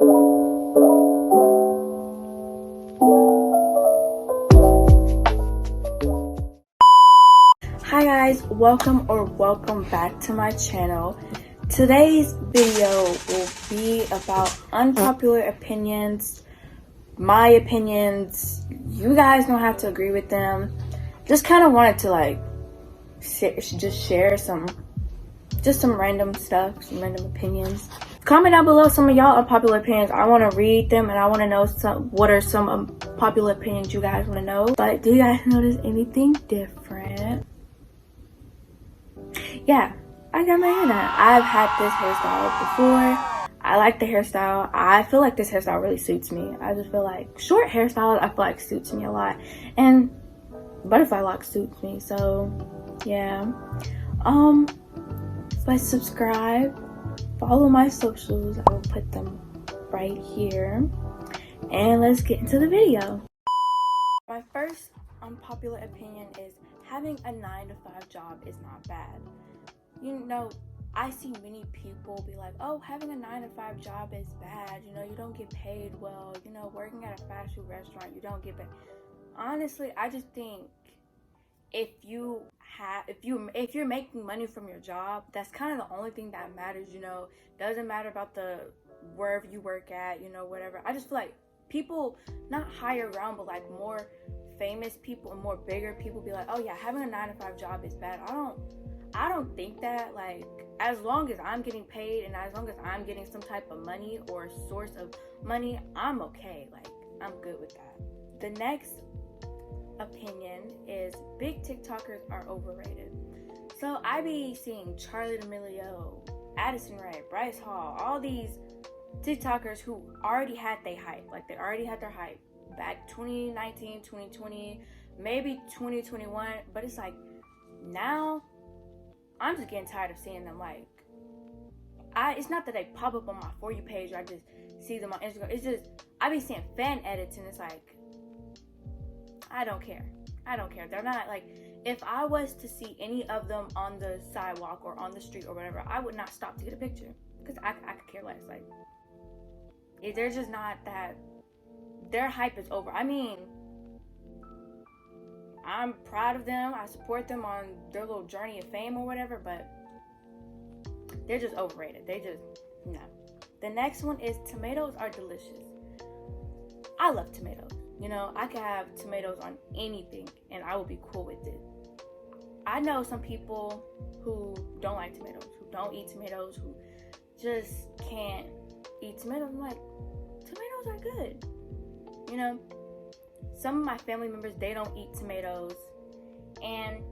Hi guys, welcome back to my channel. Today's video will be about unpopular opinions, my opinions. You guys don't have to agree with them. Just kind of wanted to just share some random stuff, some random opinions. Comment down below some of y'all unpopular opinions. I want to read them and I want to know what are some unpopular opinions you guys want to know. But do you guys notice anything different? Yeah, I got my hair done. I've had this hairstyle before. I like the hairstyle. I feel like this hairstyle really suits me. I just feel like short hairstyles, I feel like suits me a lot. And butterfly lock suits me, so yeah. But subscribe, follow my socials. I will put them right here. And let's get into the video. My first unpopular opinion is having a 9-to-5 job is not bad. You know, I see many people be like, oh, having a 9-to-5 job is bad. You know, you don't get paid well. You know, working at a fast food restaurant, you don't get paid. Honestly, I just think if you're making money from your job, that's kind of the only thing that matters. You know, doesn't matter about the wherever you work at, you know, whatever. I just feel like people, not higher ground, but like more famous people and more bigger people be like, oh yeah, having a 9-to-5 job is bad. I don't think that. Like, as long as I'm getting paid and as long as I'm getting some type of money or source of money, I'm okay. Like, I'm good with that. The next opinion is big TikTokers are overrated. So I be seeing Charlie D'Amelio, Addison Rae, Bryce Hall, all these TikTokers who already had their hype. Like, they already had their hype back 2019, 2020, maybe 2021. But it's like, now I'm just getting tired of seeing them. Like, it's not that they pop up on my For You page or I just see them on Instagram. It's just, I be seeing fan edits and it's like, I don't care. They're not, like, if I was to see any of them on the sidewalk or on the street or whatever, I would not stop to get a picture because I could care less. Like, they're just not that, their hype is over. I mean, I'm proud of them. I support them on their little journey of fame or whatever, but they're just overrated. They just, no. The next one is tomatoes are delicious. I love tomatoes. You know, I could have tomatoes on anything and I will be cool with it. I know some people who don't like tomatoes, who don't eat tomatoes, who just can't eat tomatoes. I'm like, tomatoes are good. You know, some of my family members, they don't eat tomatoes. And,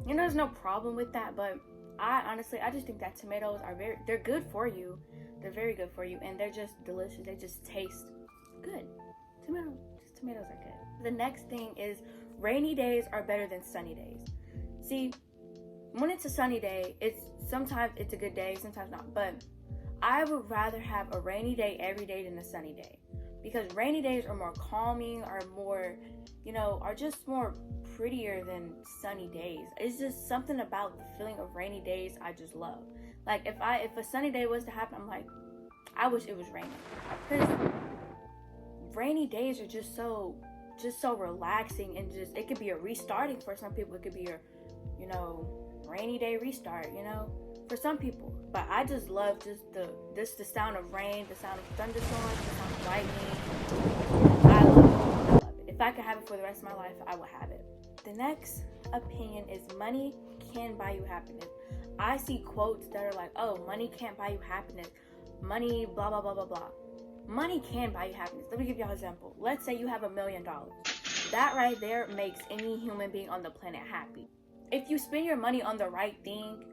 you know, there's no problem with that. But I just think that tomatoes are they're good for you. They're very good for you. And they're just delicious. They just taste good. Tomatoes are good. The next thing is rainy days are better than sunny days. See, when it's a sunny day, sometimes it's a good day, sometimes not. But I would rather have a rainy day every day than a sunny day. Because rainy days are more calming, are more, you know, are just more prettier than sunny days. It's just something about the feeling of rainy days I just love. Like, if a sunny day was to happen, I'm like, I wish it was raining. Because rainy days are just so relaxing, and just, it could be a restarting for some people. It could be a, you know, rainy day restart, you know, for some people. But I just love the sound of rain, the sound of thunderstorms, the sound of lightning. I love it. If I could have it for the rest of my life, I would have it. The next opinion is money can buy you happiness. I see quotes that are like, oh, money can't buy you happiness. Money, blah, blah, blah, blah, blah. Money can buy you happiness. Let me give y'all an example. Let's say you have $1 million. That right there makes any human being on the planet happy. If you spend your money on the right thing,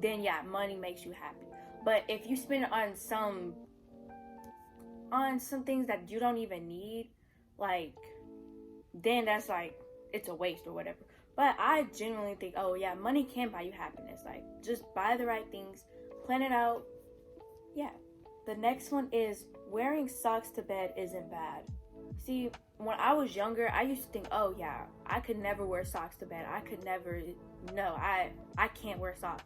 then yeah, money makes you happy. But if you spend it on some things that you don't even need, like, then that's like, it's a waste or whatever. But I genuinely think, oh yeah, money can buy you happiness. Like, just buy the right things, plan it out. Yeah. The next one is wearing socks to bed isn't bad. See, when I was younger, I used to think, oh yeah, I could never wear socks to bed. I can't wear socks.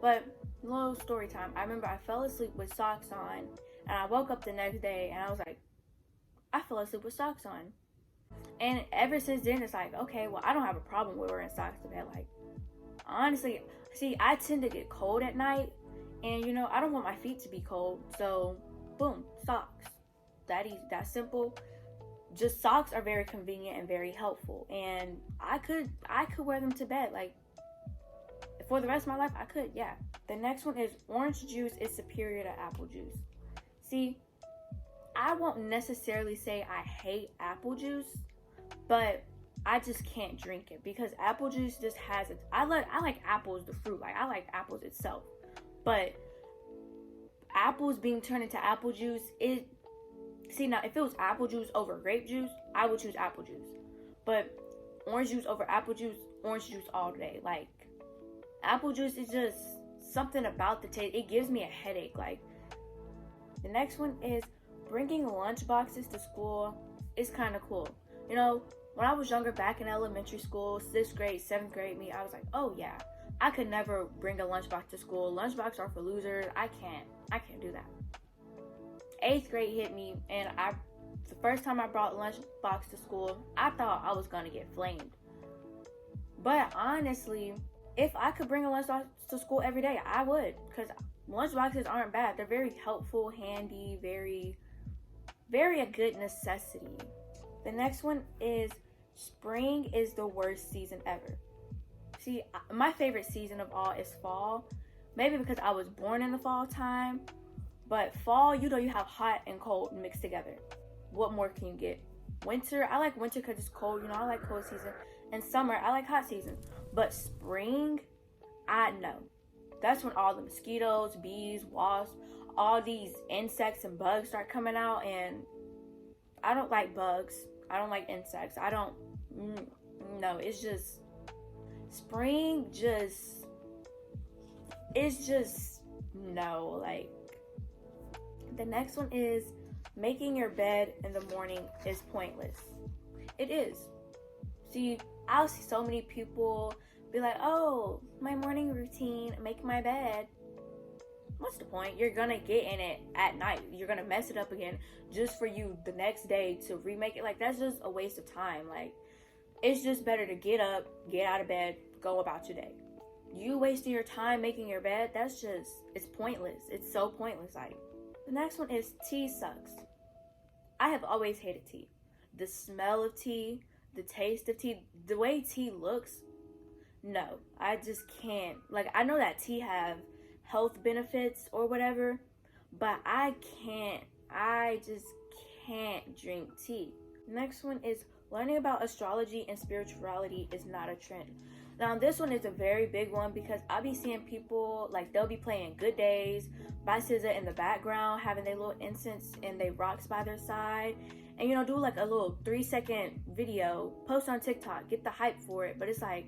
But little story time. I remember I fell asleep with socks on And I woke up the next day and I was like, I fell asleep with socks on. And ever since then, it's like, okay, well, I don't have a problem with wearing socks to bed. Like, honestly, see, I tend to get cold at night. And, you know, I don't want my feet to be cold. So, boom, socks. That easy, that simple. Just socks are very convenient and very helpful. And I could wear them to bed. Like, for the rest of my life, I could, yeah. The next one is orange juice is superior to apple juice. See, I won't necessarily say I hate apple juice, but I just can't drink it because apple juice just has it. I like apples, the fruit. Like, I like apples itself. But apples being turned into apple juice, see, now if it was apple juice over grape juice, I would choose apple juice. But orange juice over apple juice, orange juice all day. Like, apple juice is just something about the taste. It gives me a headache. Like, the next one is bringing lunch boxes to school is kind of cool. You know, when I was younger, back in elementary school, 6th grade, 7th grade me, I was like, oh yeah, I could never bring a lunchbox to school. Lunchboxes are for losers. I can't do that. 8th grade hit me, and the first time I brought lunchbox to school, I thought I was gonna get flamed. But honestly, if I could bring a lunchbox to school every day, I would, because lunchboxes aren't bad. They're very helpful, handy, very, very a good necessity. The next one is spring is the worst season ever. See, my favorite season of all is fall. Maybe because I was born in the fall time. But fall, you know, you have hot and cold mixed together. What more can you get? Winter, I like winter because it's cold. You know, I like cold season. And summer, I like hot season. But spring, I know. That's when all the mosquitoes, bees, wasps, all these insects and bugs start coming out. And I don't like bugs. I don't like insects. No, it's just, spring it's just, no, like. The next one is making your bed in the morning is pointless. It is. See, I'll see so many people be like, oh, my morning routine, make my bed. What's the point? You're gonna get in it at night. You're gonna mess it up again just for you the next day to remake it. Like, that's just a waste of time. Like, it's just better to get up, get out of bed, go about your day. You wasting your time making your bed, it's pointless. It's so pointless. Like, the next one is tea sucks. I have always hated tea. The smell of tea, the taste of tea, the way tea looks, no, I just can't. Like, I know that tea have health benefits or whatever, but I just can't drink tea. Next one is learning about astrology and spirituality is not a trend. Now, this one is a very big one because I'll be seeing people, like, they'll be playing Good Days by SZA in the background, having their little incense and they rocks by their side. And, you know, do like a little 3-second video, post on TikTok, get the hype for it. But it's like,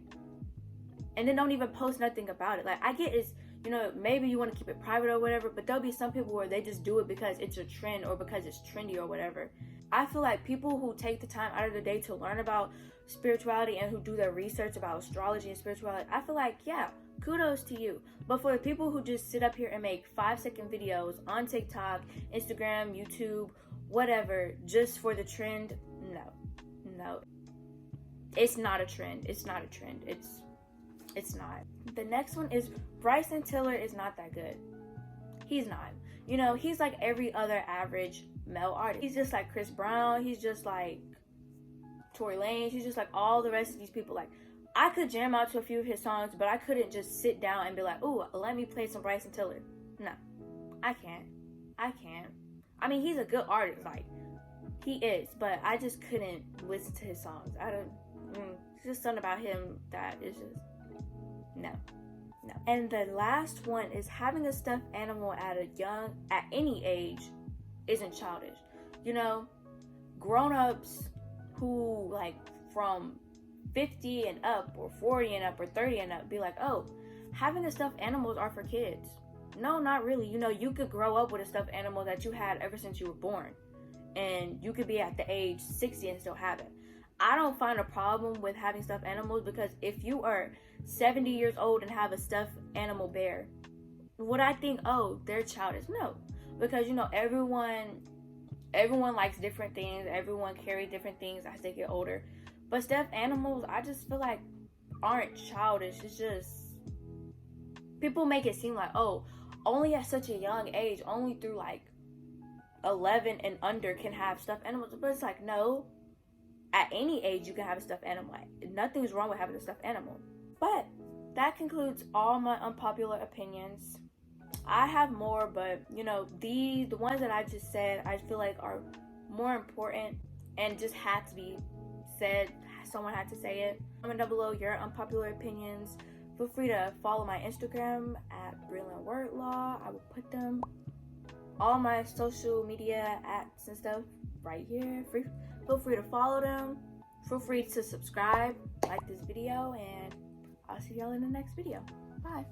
and then don't even post nothing about it. Like, I get it's, you know, maybe you want to keep it private or whatever, but there'll be some people where they just do it because it's a trend or because it's trendy or whatever. I feel like people who take the time out of the day to learn about spirituality and who do their research about astrology and spirituality, I feel like, yeah, kudos to you. But for the people who just sit up here and make 5-second videos on TikTok, Instagram, YouTube, whatever, just for the trend, no. It's not a trend. It's not a trend. It's not. The next one is Bryan Tiller is not that good. He's not. You know, he's like every other average male artist. He's just like Chris Brown. He's just like Tory Lanez. He's just like all the rest of these people. Like, I could jam out to a few of his songs, but I couldn't just sit down and be like, ooh, let me play some Bryan Tiller. No, I can't. I mean, he's a good artist. Like, he is, but I just couldn't listen to his songs. It's just something about him that is just, no. And the last one is having a stuffed animal at any age isn't childish. You know, grown-ups who, like, from 50 and up or 40 and up or 30 and up be like, oh, having a stuffed animals are for kids. No, not really. You know, you could grow up with a stuffed animal that you had ever since you were born, and you could be at the age 60 and still have it. I don't find a problem with having stuffed animals, because if you are 70 years old and have a stuffed animal bear, would I think, oh, they're childish? No. because you know everyone likes different things, everyone carries different things as they get older. But stuffed animals, I just feel like aren't childish. It's just people make it seem like, oh, only at such a young age, only through like 11 and under can have stuffed animals. But it's like, no, at any age you can have a stuffed animal. Nothing's wrong with having a stuffed animal. But that concludes all my unpopular opinions. I have more, but you know, the ones that I just said, I feel like are more important and just had to be said. Someone had to say it. Comment down below your unpopular opinions. Feel free to follow my Instagram at Breelyn.W. I will put them, all my social media apps and stuff right here. Feel free to follow them. Feel free to subscribe, like this video, and I'll see y'all in the next video. Bye.